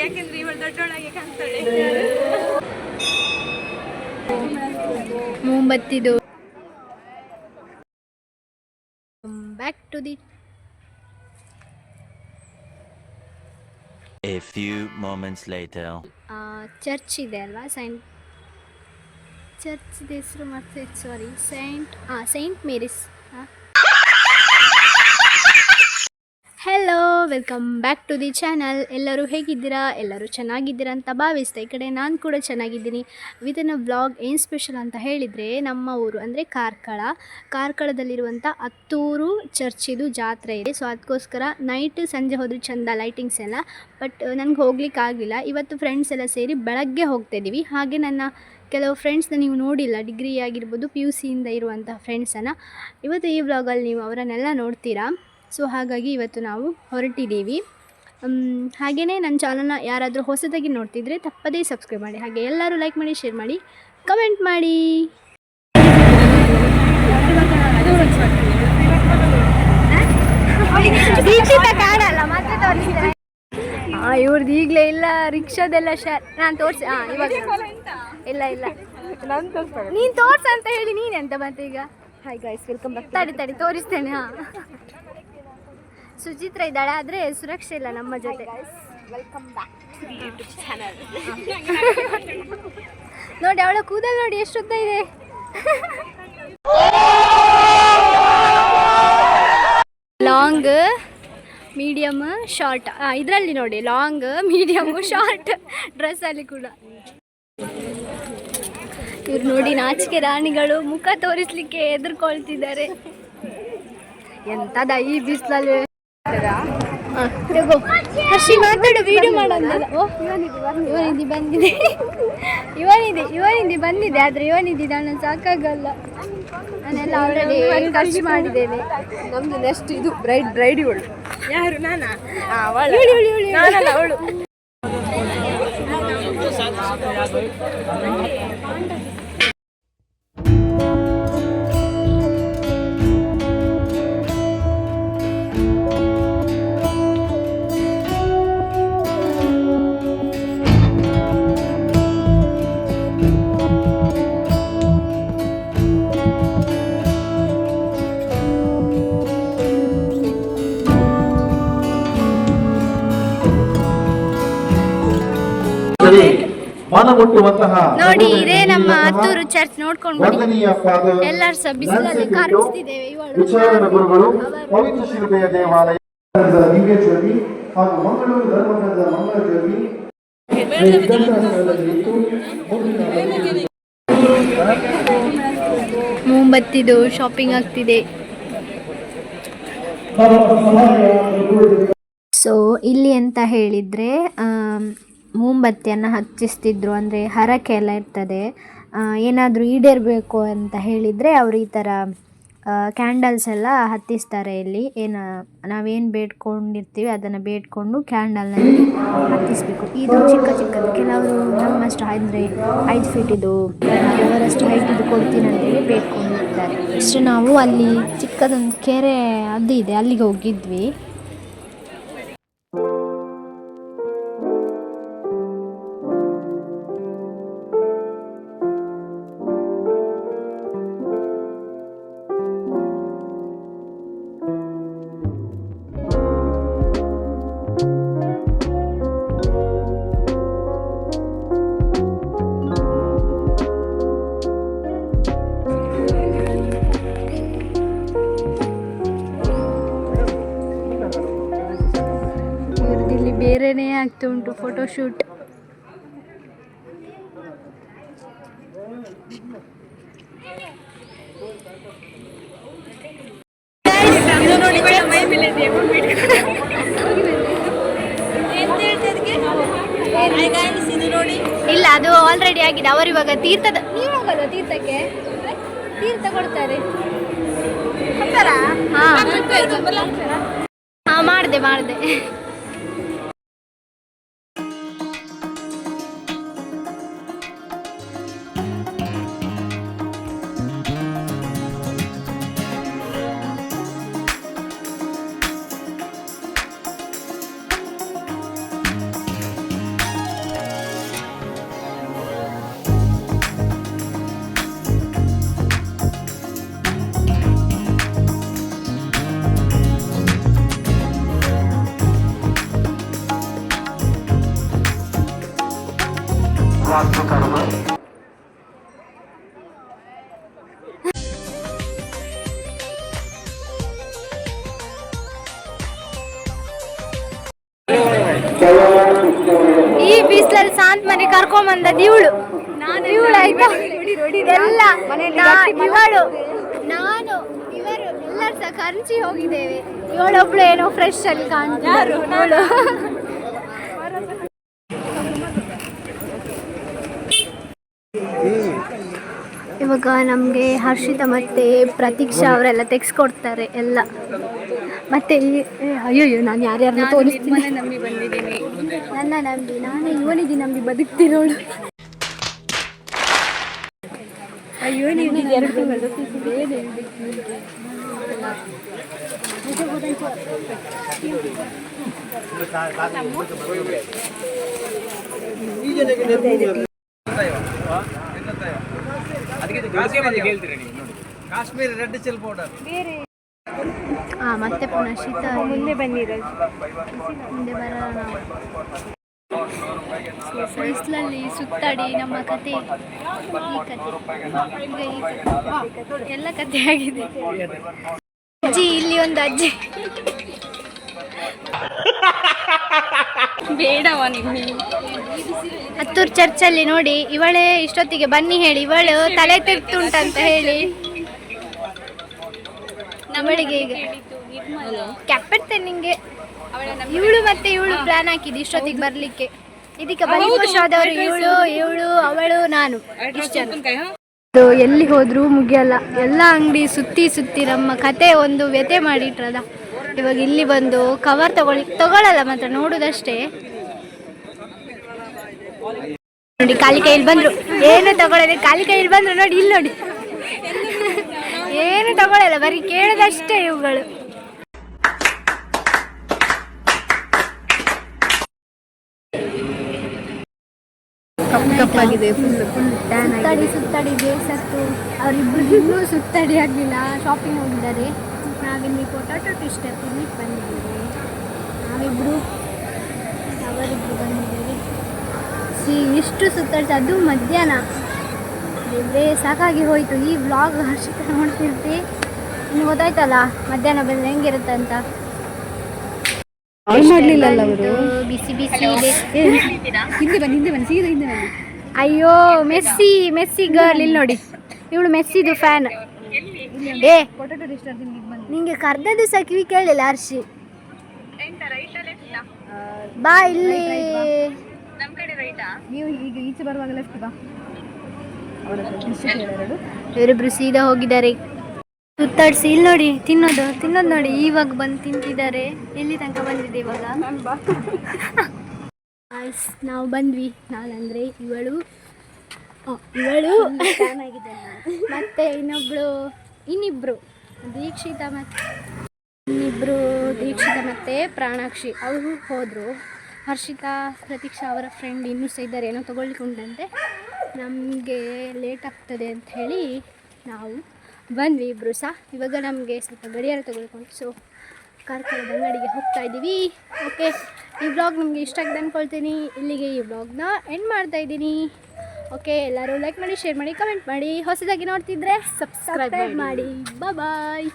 ಯಾಕೆಂದ್ರೆ ಇವಳು ದೊಡ್ಡೊಳಗೆ ಕಾಣ್ತಾಳೆ. ಮೊಂಬತ್ತಿದು back to the A few moments later. Church ಇದೆ ಅಲ್ವಾ, ಚರ್ಚ್ ಹೆಸರು ಮತ್ತೆ sorry saint Mary's. Hello, welcome back to the channel. ಎಲ್ಲರೂ ಹೇಗಿದ್ದೀರಾ? ಎಲ್ಲರೂ ಚೆನ್ನಾಗಿದ್ದೀರಾ ಅಂತ ಭಾವಿಸ್ತಾ ಈ ಕಡೆ ನಾನು ಕೂಡ ಚೆನ್ನಾಗಿದ್ದೀನಿ. ವಿದಿನ್ ಅ ವ್ಲಾಗ್ ಏನು ಸ್ಪೆಷಲ್ ಅಂತ ಹೇಳಿದರೆ, ನಮ್ಮ ಊರು ಅಂದರೆ ಕಾರ್ಕಳದಲ್ಲಿರುವಂಥ ಹತ್ತೂರು ಚರ್ಚಿದು ಜಾತ್ರೆ ಇದೆ. ಸೊ ಅದಕ್ಕೋಸ್ಕರ ಸಂಜೆ ಹೋದರೆ ಚೆಂದ ಲೈಟಿಂಗ್ಸ್ ಎಲ್ಲ. ಬಟ್ ನನಗೆ ಹೋಗ್ಲಿಕ್ಕೆ ಆಗಲಿಲ್ಲ. ಇವತ್ತು ಫ್ರೆಂಡ್ಸ್ ಎಲ್ಲ ಸೇರಿ ಬೆಳಗ್ಗೆ ಹೋಗ್ತಾಯಿದ್ದೀವಿ. ಹಾಗೆ ನನ್ನ ಕೆಲವು ಫ್ರೆಂಡ್ಸ್ನ ನೀವು ನೋಡಿಲ್ಲ, ಡಿಗ್ರಿ ಆಗಿರ್ಬೋದು PUC ಇಂದ ಇರುವಂಥ ಫ್ರೆಂಡ್ಸನ್ನು ಇವತ್ತು ಈ ವ್ಲಾಗಲ್ಲಿ ನೀವು ಅವರನ್ನೆಲ್ಲ ನೋಡ್ತೀರಾ. ಸೊ ಹಾಗಾಗಿ ಇವತ್ತು ನಾವು ಹೊರಟಿದ್ದೀವಿ. ಹಾಗೆಯೇ ನನ್ನ ಚಾನಲ್ನ ಯಾರಾದರೂ ಹೊಸದಾಗಿ ನೋಡ್ತಿದ್ರೆ ತಪ್ಪದೇ ಸಬ್ಸ್ಕ್ರೈಬ್ ಮಾಡಿ. ಹಾಗೆ ಎಲ್ಲರೂ ಲೈಕ್ ಮಾಡಿ, ಶೇರ್ ಮಾಡಿ, ಕಮೆಂಟ್ ಮಾಡಿ. ಇವ್ರದ್ದು ಈಗಲೇ ಇಲ್ಲ, ರಿಕ್ಷಾದೆಲ್ಲ ನಾನು ತೋರಿಸಿ ಇವಾಗ ಇಲ್ಲ ನೀನು ತೋರ್ಸ ಅಂತ ಹೇಳಿ ನೀನೆಂತ ಮತ್ತೆ ಈಗ. Hi guys, welcome back. ತಡಿ ತೋರಿಸ್ತೇನೆ. ಸುಚಿತ್ರ ಇದ್ದಾಳೆ, ಆದರೆ ಸುರಕ್ಷೆ ಇಲ್ಲ ನಮ್ಮ ಜೊತೆ. Welcome back to the YouTube channel. ನೋಡಿ ಅವಳ ಕೂದಲು ನೋಡಿ ಎಷ್ಟು ಉದ್ದ ಇದೆ. Long, medium, short. ಇದರಲ್ಲಿ ನೋಡಿ ಲಾಂಗ್, ಮೀಡಿಯಮ್, ಶಾರ್ಟ್ ಡ್ರೆಸ್ಸಲ್ಲಿ ಕೂಡ. ಇವ್ರು ನೋಡಿ ನಾಚಿಕೆ ರಾಣಿಗಳು, ಮುಖ ತೋರಿಸ್ಲಿಕ್ಕೆ ಹೆದರ್ಕೊಳ್ತಿದ್ದಾರೆ. ಎಂತದ ಈ ಬಿಸಿಲಲ್ಲಿ. ಹರ್ಷಿ ಮಾತಾಡು, ವಿಡಿಯೋ ಮಾಡೋದಲ್ಲ. ಇವನಿದ್ದಿ ಬಂದಿದೆ ಆದ್ರೆ ಇವನಿದ್ದಿ ನಾನು ಸಾಕಾಗಲ್ಲ. ನಾನೆಲ್ಲ ಆಲ್ರೆಡಿ ಖರ್ಚು ಮಾಡಿದ್ದೇನೆ. ನಮ್ದು ನೆಕ್ಸ್ಟ್ ಇದು ಬ್ರೈಡ್ ಇವಳು. ಯಾರು? ನಾನಾ? ಅವಳು. ನೋಡಿ ಇದೇ ನಮ್ಮ ಹತ್ತೂರು ಚರ್ಚ್. ನೋಡ್ಕೊಂಡು ಎಲ್ಲರೂ ಸಹ ಬಿಸಿಲಲ್ಲಿ ಕಾರ್ಚಿದ್ದೇವೆ. ಗುರುಗಳು ಪವಿತ್ರ ಶಿಲುಬೆಯ ದೇವಾಲಯ ದಿವ್ಯಜ್ಯೋತಿ ಹಾಗೂ ಮಂಗಳೂರು ಧರ್ಮಸ್ಥಳದ ಮಂಗಳಜ್ಯೋತಿ ಮೊಂಬತ್ತಿದು ಶಾಪಿಂಗ್ ಆಗ್ತಿದೆ. ಸೊ ಇಲ್ಲಿ ಅಂತ ಹೇಳಿದರೆ ಮೊಂಬತ್ತಿಯನ್ನು ಹಚ್ಚಿಸ್ತಿದ್ರು. ಅಂದರೆ ಹರಕೆ ಎಲ್ಲ ಇರ್ತದೆ, ಏನಾದರೂ ಈಡೇರಬೇಕು ಅಂತ ಹೇಳಿದರೆ ಅವರು ಈ ಥರ ಕ್ಯಾಂಡಲ್ಸ್ ಎಲ್ಲ ಹತ್ತಿಸ್ತಾರೆ. ಇಲ್ಲಿ ನಾವೇನು ಬೇಡ್ಕೊಂಡಿರ್ತೀವಿ ಅದನ್ನು ಬೇಡ್ಕೊಂಡು ಕ್ಯಾಂಡಲ್ನಲ್ಲಿ ಹತ್ತಿಸ್ಬೇಕು. ಇದು ಚಿಕ್ಕದು, ಕೆಲವರು ನಮ್ಮಷ್ಟು ಅಂದರೆ 5 ಫೀಟಿದು, ಅವರಷ್ಟು ಹೈಟಿದು ಕೊಡ್ತೀನಿ ಅಂತೇಳಿ ಬೇಡ್ಕೊಂಡಿರ್ತಾರೆ. ಅಷ್ಟು ನಾವು ಅಲ್ಲಿ ಚಿಕ್ಕದೊಂದು ಕೆರೆ ಅದು ಇದೆ, ಅಲ್ಲಿಗೆ ಹೋಗಿದ್ವಿ. ಬೇರೆನೇ ಆಗ್ತಾ ಉಂಟು ಫೋಟೋಶೂಟ್. ಇಲ್ಲ, ಅದು ಆಲ್ರೆಡಿ ಆಗಿದೆ. ಅವರು ಇವಾಗ ನೀವು ಹೋಗಲ್ಲ ತೀರ್ಥಕ್ಕೆ? ತೀರ್ಥ ಕೊಡ್ತಾರೆ. ಮಾಡಿದೆ. ಈ ಬಿಸಿಲಲ್ಲಿ ಶಾಂತ ಮನೆ ಕರ್ಕೊಂಬಂದದ್ದು ಇವಳು ಆಯ್ತಾ ಎಲ್ಲ ಇವಳು ನಾನು ಇವರು ಎಲ್ಲರೂ ಸಹ ಖರ್ಚಿ ಹೋಗಿದ್ದೇವೆ. ಇವಳೊಬ್ಳು ಏನೋ ಫ್ರೆಶ್ ಅಲ್ಲಿ ಕಾಣ್ತಾರು. ಇವಾಗ ನಮಗೆ ಹರ್ಷಿತಾ ಮತ್ತು ಪ್ರತೀಕ್ಷಾ ಅವರೆಲ್ಲ ತೆಗೆಸ್ಕೊಡ್ತಾರೆ ಎಲ್ಲ. ಮತ್ತೆ ಅಯ್ಯೋ ನಾನು ಯಾರ್ಯಾರನ್ನ ತೋರಿಸ್ತೀನಿ. ನಂಬಿ ಬಂದಿದ್ದೀನಿ, ನನ್ನ ನಂಬಿ ನಾನೇ ಇವನಿಗೆ ನಂಬಿ ಬದುಕ್ತಿರೋಳು. ಅಯ್ಯೋ ನೀವು 2 ತಿಂಗಳು ಕಾಶ್ಮೀರಿ ರೆಡ್ ಚಿಲ್ಲಿ ಪೌಡರ್. ಮತ್ತೆ ಪುನಃ ಶೀತ. ಮುಂದೆ ಬನ್ನಿರ, ಮುಂದೆ ಬರೋಣ ನಾವು. ಬಿಸಿಲಲ್ಲಿ ಸುತ್ತಾಡಿ ನಮ್ಮ ಕತೆ, ಈ ಕತೆ ಈಗ ಈ ಕತೆ ಎಲ್ಲ ಕತೆ ಆಗಿದೆ. ಅಜ್ಜಿ, ಇಲ್ಲಿ ಒಂದು ಅಜ್ಜಿ ಬೇಡವ ನೀವು. ಹತ್ತೂರು ಚರ್ಚಲ್ಲಿ ನೋಡಿ, ಇವಳೇ ಇಷ್ಟೊತ್ತಿಗೆ ಬನ್ನಿ ಹೇಳಿ ಇವಳು ತಲೆ ತಿರ್ತುಂಟಂತ ಹೇಳಿ ನಮ್ಮಳಿಗೆ ಈಗ ಕ್ಯಾಪಿಡ್ತೇನೆ ನಿಂಗೆ. ಇವಳು ಮತ್ತೆ ಇವಳು ಪ್ಲಾನ್ ಹಾಕಿದ್ದು ಇಷ್ಟೊತ್ತಿಗೆ ಬರ್ಲಿಕ್ಕೆ. ಇದಕ್ಕೆ ಬಲಿಪುರುಷಾದವರು ಇವಳು ಅವಳು ನಾನು ಇಷ್ಟ. ಎಲ್ಲಿ ಹೋದ್ರೂ ಮುಗಿಯಲ್ಲ, ಎಲ್ಲ ಅಂಗಡಿ ಸುತ್ತಿ ನಮ್ಮ ಕತೆ ಒಂದು ವ್ಯತೆ ಮಾಡಿಟ್ರದ. ಇವಾಗ ಇಲ್ಲಿ ಬಂದು ಕವರ್ ತಗೊಳ್ಳಲ್ಲ ಮಾತ್ರ, ನೋಡುದಷ್ಟೇ. ನೋಡಿ ಖಾಲಿ ಕೈಯಲ್ಲಿ ಬಂದ್ರು, ಏನು ತಗೊಳ್ಳದೆ ಖಾಲಿ ಕೈಯಲ್ಲಿ ಬಂದ್ರು. ನೋಡಿ ಇಲ್ಲಿ ನೋಡಿ, ಏನು ತಗೊಳ್ಳಲ್ಲ, ಬರೀ ಕೇಳೋದಷ್ಟೇ ಇವುಗಳು. ಕಪ್ಪಾಗಿದೆ, ಸುತ್ತಾಡಿ ಬೇಸತ್ತು. ಅವರಿಬ್ರು ಇನ್ನೂ ಸುತ್ತಾಡಿ ಆಗಲಿಲ್ಲ, ಶಾಪಿಂಗ್ ಹೋಗಿದ್ದಾರೆ. ನಾವಿಲ್ಲಿ ಪೊಟ್ಯಾಟೊ ಟ್ವಿಸ್ಟರ್ ತಿನ್ನಿಕ್ಕೆ ಬಂದಿದ್ದೇವೆ. ಅವರಿಬ್ರು ಬಂದಿದ್ದೇವೆ. ಇಷ್ಟು ಸುತ್ತಾಡ್ಸಿ, ಅದು ಮಧ್ಯಾಹ್ನ. ದೇವ್ರೇ ಸಾಕಾಗಿ ಹೋಯಿತು. ಈ ವ್ಲಾಗ್ ಹರ್ಷಿತ ನೋಡ್ತಿರ್ತಿ, ಇನ್ನು ಗೊತ್ತಾಯ್ತಲ್ಲ ಮಧ್ಯಾಹ್ನ ಬಂದರೆ ಹೆಂಗಿರುತ್ತೆ ಅಂತ. ಮಾಡಲಿಲ್ಲಲ್ಲ ಅವರು. ಬಿಸಿ ಇದೆ. ಹಿಂದೆ ಬನ್ನಿ ಸೀದಾ ಹಿಂದೆ ಬನ್ನಿ. ಅಯ್ಯೋ ಮೆಸ್ಸಿ ಗರ್ಲ್, ಇಲ್ಲಿ ನೋಡಿ, ಇವಳು ಮೆಸ್ಸಿದು ಫ್ಯಾನ್. ಪೊಟ್ಯಾಟೊ ಟ್ವಿಸ್ಟರ್ ತಿನ್ನಿಕ್ಕೆ ಬಂದು ನಿಂಗೆ ಕರ್ದದ್ದು ಸಹ ಕಿವಿ ಕೇಳಿಲ್ಲ ಹರ್ಷಿ. ಬಾ ಇಲ್ಲಿ, ನೀವು ಈಗ ಈಚೆ ಬರುವಾಗ ಲೆಫ್ಟ್ ಬಾ. ಇವರಿಬ್ರು ಸೀದಾ ಹೋಗಿದ್ದಾರೆ ಸುತ್ತಾಡಿಸಿ. ಇಲ್ಲಿ ನೋಡಿ, ತಿನ್ನೋದು ನೋಡಿ, ಇವಾಗ ಬಂದು ತಿಂತಿದ್ದಾರೆ. ಎಲ್ಲಿ ತನಕ ಬಂದಿದೆ ಇವಾಗ. ನಾವು ಬಂದ್ವಿ, ನಾನಂದ್ರೆ ಇವಳು ಮತ್ತೆ ಇನ್ನಿಬ್ರು ದೀಕ್ಷಿತಾ ಮತ್ತೆ ಪ್ರಾಣಾಕ್ಷಿ ಅವರು ಹೋದರು. ಹರ್ಷಿತಾ ಪ್ರತೀಕ್ಷಾ ಅವರ ಫ್ರೆಂಡ್ ಇನ್ನೂ ಸಹ ಇದ್ದಾರೆ, ಏನೋ ತೊಗೊಳ್ಕೊಂಡಂತೆ. ನಮಗೆ ಲೇಟ್ ಆಗ್ತದೆ ಅಂತ ಹೇಳಿ ನಾವು ಬಂದ್ವಿ ಇಬ್ಬರು ಸಹ. ಇವಾಗ ನಮಗೆ ಸ್ವಲ್ಪ ಗಡಿಯಾರ ತೊಗೊಳ್ಕೊಂಡು ಕಾರ್ಕಳದ ಅಂಗಡಿಗೆ ಹೋಗ್ತಾ ಇದ್ದೀವಿ. ಓಕೆ, ಈ ವ್ಲಾಗ್ ನಿಮಗೆ ಇಷ್ಟ ಆಗಿದೆ ಅಂದ್ಕೊಳ್ತೀನಿ. ಇಲ್ಲಿಗೆ ಈ ವ್ಲಾಗ್ನ ಎಂಡ್ ಮಾಡ್ತಾ ಇದ್ದೀನಿ. ಓಕೆ, ಎಲ್ಲರೂ ಲೈಕ್ ಮಾಡಿ, ಶೇರ್ ಮಾಡಿ, ಕಮೆಂಟ್ ಮಾಡಿ. ಹೊಸದಾಗಿ ನೋಡ್ತಿದ್ರೆ ಸಬ್ಸ್ಕ್ರೈಬ್ ಮಾಡಿ. ಬಾಯ್.